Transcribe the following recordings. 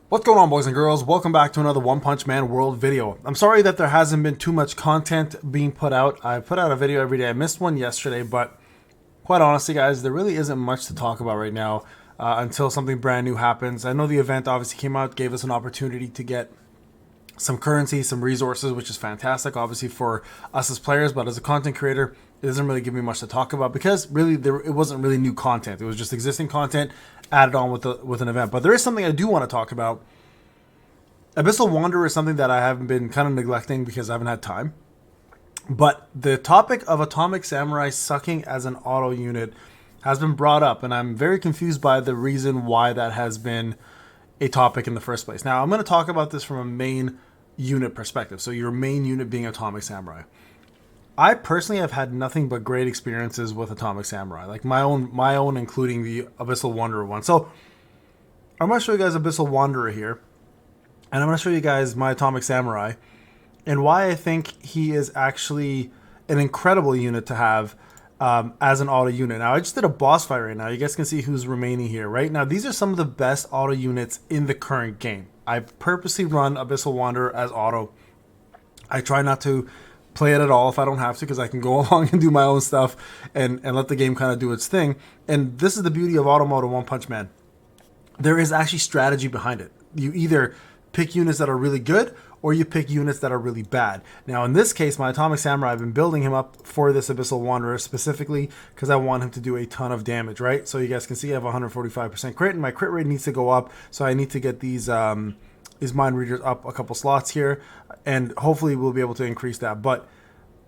What's going on, boys and girls? Welcome back to another One Punch Man World video. I'm sorry that there hasn't been too much content being put out. I put out a video every day. I missed one yesterday, but quite honestly, guys, there really isn't much to talk about right now until something brand new happens. I know the event obviously came out, gave us an opportunity to get some currency, some resources, which is fantastic, obviously, for us as players, but as a content creator, it doesn't really give me much to talk about because really it wasn't really new content. It was just existing content added on with an event. But there is something I do want to talk about. Abyssal Wanderer is something that I haven't been kind of neglecting because I haven't had time. But the topic of Atomic Samurai sucking as an auto unit has been brought up, and I'm very confused by the reason why that has been a topic in the first place. Now, I'm going to talk about this from a main unit perspective. So your main unit being Atomic Samurai. I personally have had nothing but great experiences with Atomic Samurai, like my own, including the Abyssal Wanderer one. So I'm going to show you guys Abyssal Wanderer here, and I'm going to show you guys my Atomic Samurai, and why I think he is actually an incredible unit to have as an auto unit. Now, I just did a boss fight right now. You guys can see who's remaining here. Right now, these are some of the best auto units in the current game. I purposely run Abyssal Wanderer as auto. I try not to play it at all if I don't have to, because I can go along and do my own stuff and let the game kind of do its thing. And this is the beauty of auto mode of One Punch Man. There is actually strategy behind it. You either pick units that are really good, or you pick units that are really bad. Now, in this case, my Atomic Samurai, I've been building him up for this Abyssal Wanderer specifically because I want him to do a ton of damage, right? So you guys can see I have 145% crit, and my crit rate needs to go up, so I need to get these mind readers up a couple slots here, and hopefully we'll be able to increase that. But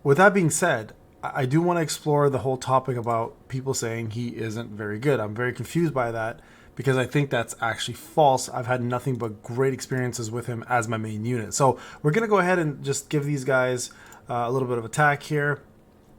with that being said, I do want to explore the whole topic about people saying he isn't very good. I'm very confused by that, because I think that's actually false. I've had nothing but great experiences with him as my main unit. So we're going to go ahead and just give these guys a little bit of attack here.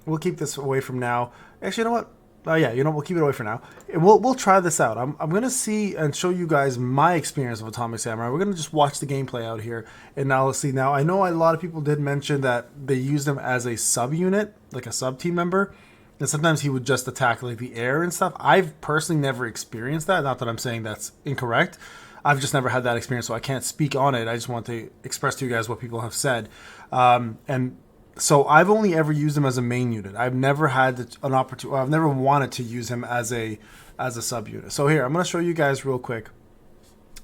We'll keep this away from now. Actually, you know what? We'll keep it away for now. And we'll try this out. I'm going to see and show you guys my experience of Atomic Samurai. We're going to just watch the gameplay out here. And now let's see. Now, I know a lot of people did mention that they used him as a sub-unit, like a sub-team member. And sometimes he would just attack like the air and stuff. I've personally never experienced that. Not that I'm saying that's incorrect. I've just never had that experience, so I can't speak on it. I just want to express to you guys what people have said. And so I've only ever used him as a main unit. I've never had an opportunity. I've never wanted to use him as a sub unit. So here, I'm going to show you guys real quick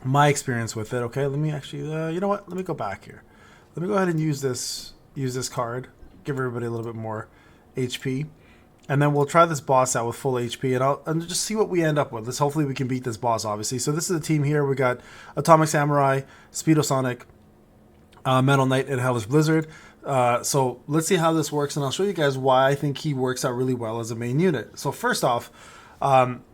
my experience with it. Okay, let me actually. You know what? Let me go back here. Let me go ahead and use this card. Give everybody a little bit more HP. And then we'll try this boss out with full HP, and just see what we end up with. Hopefully we can beat this boss, obviously. So this is the team here. We got Atomic Samurai, Speedosonic, Metal Knight, and Hellish Blizzard. So let's see how this works, and I'll show you guys why I think he works out really well as a main unit. So first off,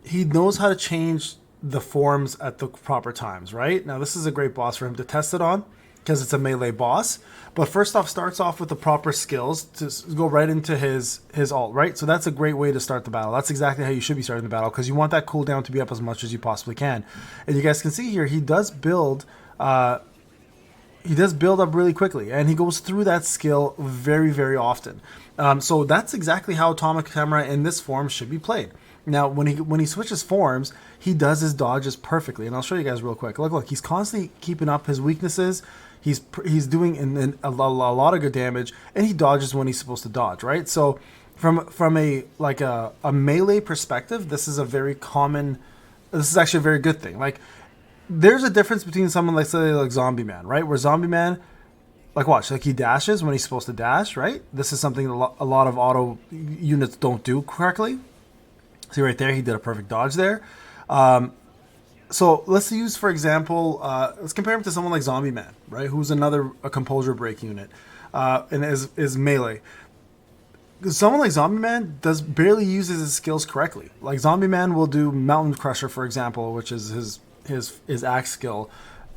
he knows how to change the forms at the proper times, right? Now this is a great boss for him to test it on, because it's a melee boss. But first off, starts off with the proper skills to go right into his ult, right? So that's a great way to start the battle. That's exactly how you should be starting the battle, because you want that cooldown to be up as much as you possibly can. And you guys can see here, he does build up really quickly, and he goes through that skill very, very often. So that's exactly how Atomic Samurai in this form should be played. Now, when he switches forms, he does his dodges perfectly, and I'll show you guys real quick. Look, he's constantly keeping up his weaknesses. He's doing a lot of good damage, and he dodges when he's supposed to dodge, right? So from a melee perspective, this is actually a very good thing. Like, there's a difference between someone like, say, like Zombie Man, right? Where Zombie Man, like, watch, like, he dashes when he's supposed to dash, right? This is something a lot of auto units don't do correctly. See right there, he did a perfect dodge there. So let's use, for example, let's compare him to someone like Zombie Man, right? Who's a composure break unit, and is melee. Someone like Zombie Man barely uses his skills correctly. Like, Zombie Man will do Mountain Crusher, for example, which is his axe skill,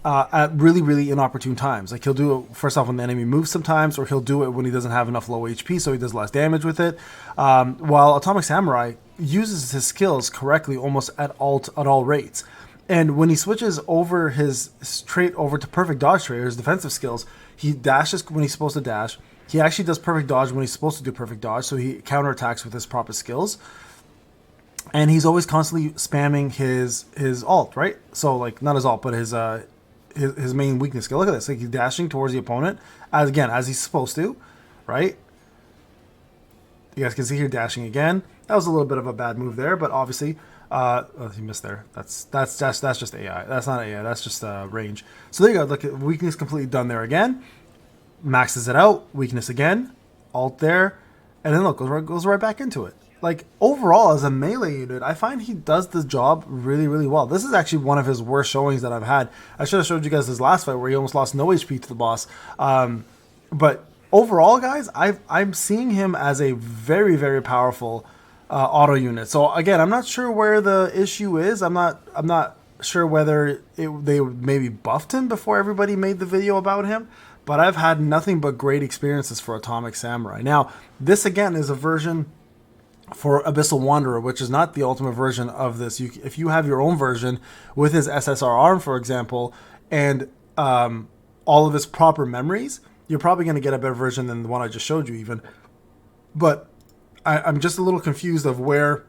at really, really inopportune times. Like, he'll do it first off when the enemy moves sometimes, or he'll do it when he doesn't have enough low HP, so he does less damage with it. While Atomic Samurai uses his skills correctly almost at all rates. And when he switches over his trait over to perfect dodge trait, or his defensive skills, he dashes when he's supposed to dash. He actually does perfect dodge when he's supposed to do perfect dodge, so he counterattacks with his proper skills. And he's always constantly spamming his ult, right? So, like, not his ult, but his his main weakness skill. Look at this. Like he's dashing towards the opponent as he's supposed to, right? You guys can see here dashing again. That was a little bit of a bad move there, but obviously, oh, he missed there. That's just AI. That's not AI. That's just range. So there you go. Look at weakness completely done there again. Maxes it out. Weakness again. Alt there, and then look, goes right back into it. Like overall, as a melee unit, I find he does the job really, really well. This is actually one of his worst showings that I've had. I should have showed you guys his last fight where he almost lost no HP to the boss. But overall, guys, I'm seeing him as a very, very powerful auto unit. So again, I'm not sure where the issue is. I'm not sure whether they maybe buffed him before everybody made the video about him. But I've had nothing but great experiences for Atomic Samurai. Now, this again is a version for Abyssal Wanderer, which is not the ultimate version of this. If you have your own version with his SSR arm, for example, and all of his proper memories, you're probably going to get a better version than the one I just showed you even. But I'm just a little confused of where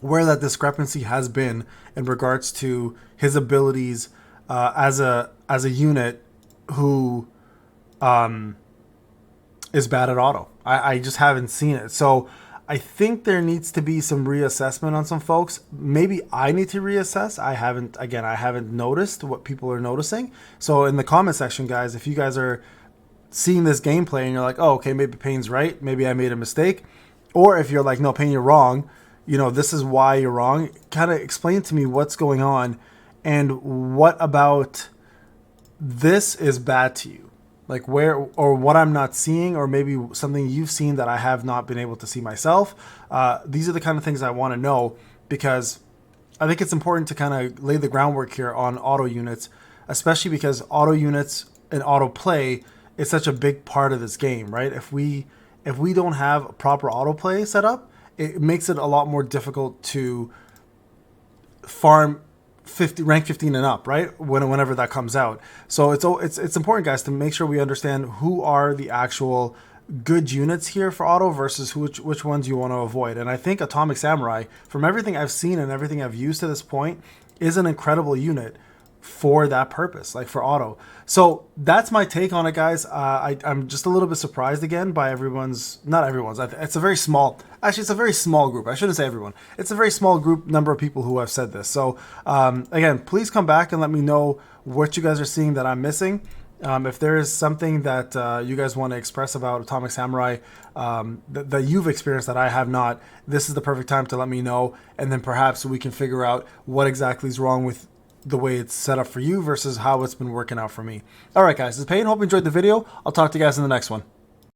that discrepancy has been in regards to his abilities as a unit who is bad at auto. I just haven't seen it. So I think there needs to be some reassessment on some folks. Maybe I need to reassess. I haven't noticed what people are noticing. So in the comment section, guys, if you guys are seeing this gameplay and you're like, oh, okay, maybe Payne's right. Maybe I made a mistake. Or if you're like, no, Payne, you're wrong. You know, this is why you're wrong. Kind of explain to me what's going on and what about this is bad to you. Like where or what I'm not seeing, or maybe something you've seen that I have not been able to see myself. These are the kind of things I want to know, because I think it's important to kind of lay the groundwork here on auto units, especially because auto units and auto play is such a big part of this game, right? If we don't have proper auto play set up, it makes it a lot more difficult to farm rank 15 and up, right? Whenever that comes out. So it's important, guys, to make sure we understand who are the actual good units here for auto versus which ones you want to avoid. And I think Atomic Samurai, from everything I've seen and everything I've used to this point, is an incredible unit for that purpose, like for auto. So that's my take on it, guys. I'm just a little bit surprised again by not everyone's. It's a very small group. I shouldn't say everyone. It's a very small group number of people who have said this. So again, please come back and let me know what you guys are seeing that I'm missing. If there is something that you guys want to express about Atomic Samurai that you've experienced that I have not, this is the perfect time to let me know, and then perhaps we can figure out what exactly is wrong with the way it's set up for you versus how it's been working out for me. All right, guys, this is Payne. Hope you enjoyed the video. I'll talk to you guys in the next one.